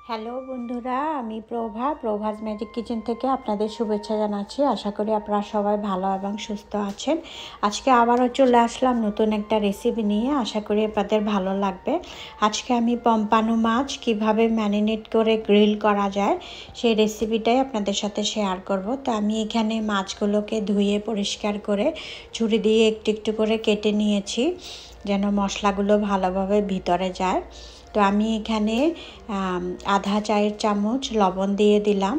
Hello বন্ধুরা, আমি প্রভাজ magic kitchen থেকে আপনাদের শুভেচ্ছা জানাচ্ছি। আশা করি আপনারা সবাই ভালো এবং সুস্থ আছেন। আজকে আবারও চলে আসলাম নতুন একটা রেসিপি নিয়ে। আশা করি আপনাদের ভালো লাগবে। আজকে আমি পম্পানো মাছ কিভাবে ম্যারিনেট করে গ্রিল করা যায় সেই রেসিপিটাই আপনাদের সাথে শেয়ার করব। তো আমি এখানে মাছগুলোকে ধুয়ে পরিষ্কার করে ছুরি দিয়ে একটু একটু করে কেটে নিয়েছি যেন মশলাগুলো ভালোভাবে ভিতরে যায়। তো আমি এখানে আধা চায়ের চামচ লবণ দিয়ে দিলাম,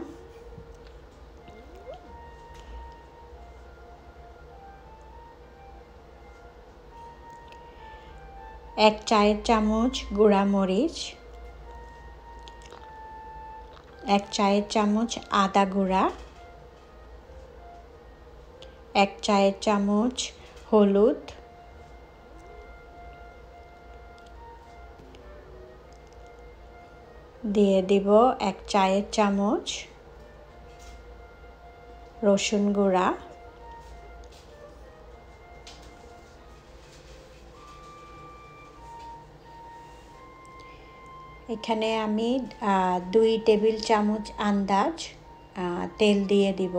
এক চায়ের চামচ গুঁড়া মরিচ, এক চায়ের চামচ আদা গুঁড়া, এক চায়ের চামচ হলুদ, দিয়ে দিব এক চায়ের চামচ রসুন গুঁড়া, এখানে আমি 2 টেবিল চামচ আন্দাজ তেল দিয়ে দিব।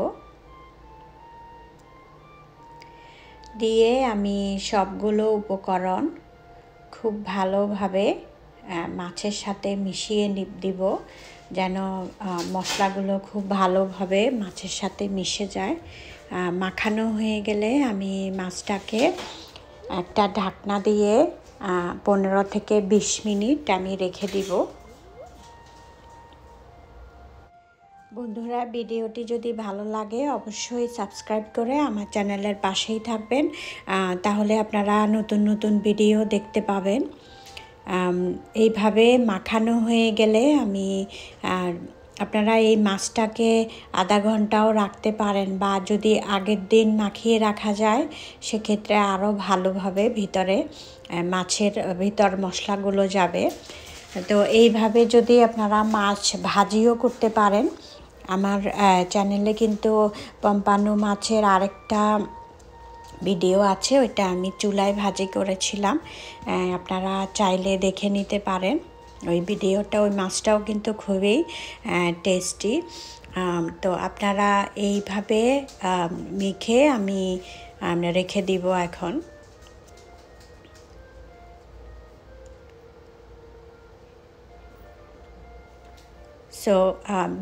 দিয়ে আমি সবগুলো উপকরণ খুব ভালোভাবে মাছের সাথে মিশিয়ে দিব যেন মশলাগুলো খুব ভালোভাবে মাছের সাথে মিশে যায়। মাখানো হয়ে গেলে আমি মাছটাকে একটা ঢাকনা দিয়ে 15 থেকে 20 মিনিট আমি রেখে দিব। বন্ধুরা, ভিডিওটি যদি ভালো লাগে অবশ্যই সাবস্ক্রাইব করে আমার চ্যানেলের পাশেই থাকবেন, তাহলে আপনারা নতুন নতুন ভিডিও দেখতে পাবেন। এইভাবে মাখানো হয়ে গেলে আমি আপনারা এই মাছটাকে আধা ঘন্টাও রাখতে পারেন, বা যদি আগের দিন মাখিয়ে রাখা যায় সেক্ষেত্রে আরও ভালোভাবে ভিতরে মাছের ভিতর মশলাগুলো যাবে। তো এইভাবে যদি আপনারা মাছ ভাজিও করতে পারেন। আমার চ্যানেলে কিন্তু পম্পানো মাছের আরেকটা ভিডিও আছে, ওইটা আমি চুলায় ভাজি করেছিলাম, আপনারা চাইলে দেখে নিতে পারেন ওই ভিডিওটা। ওই মাছটাও কিন্তু খুবই টেস্টি। তো আপনারা এইভাবে মেখে আমি রেখে দিব এখন। সো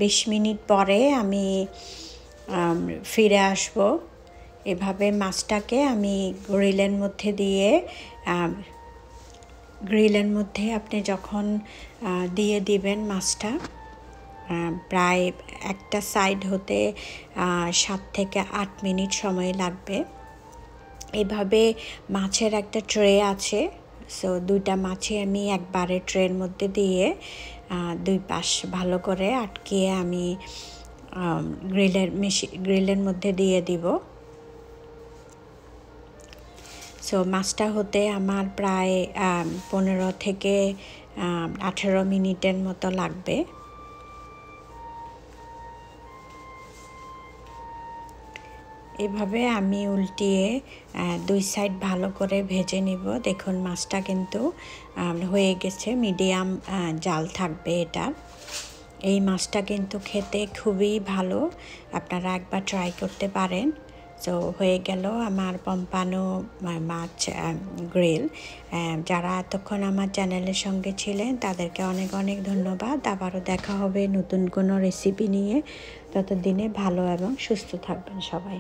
20 মিনিট পরে আমি ফিরে আসব। এভাবে মাছটাকে আমি গ্রিলের মধ্যে দিয়ে গ্রিলের মধ্যে আপনি যখন দিয়ে দিবেন মাছটা, প্রায় একটা সাইড হতে 7 থেকে 8 মিনিট সময় লাগবে। এভাবে মাছের একটা ট্রে আছে, সো দুইটা মাছই আমি একবারে ট্রের মধ্যে দিয়ে 2 পাশ ভালো করে আটকিয়ে আমি গ্রিলের মধ্যে দিয়ে দিব। সো মাছটা হতে আমার প্রায় 15 থেকে 18 মিনিটের মতো লাগবে। এভাবে আমি উল্টিয়ে 2 সাইড ভালো করে ভেজে নিব। দেখুন মাছটা কিন্তু হয়ে গেছে, মিডিয়াম জাল থাকবে এটা। এই মাছটা কিন্তু খেতে খুবই ভালো, আপনারা একবার ট্রাই করতে পারেন। সো হয়ে গেল আমার পম্পানো মাছ গ্রিল। যারা এতক্ষণ আমার চ্যানেলের সঙ্গে ছিলেন তাদেরকে অনেক অনেক ধন্যবাদ। আবারও দেখা হবে নতুন কোনো রেসিপি নিয়ে। ততদিনে ভালো এবং সুস্থ থাকবেন সবাই।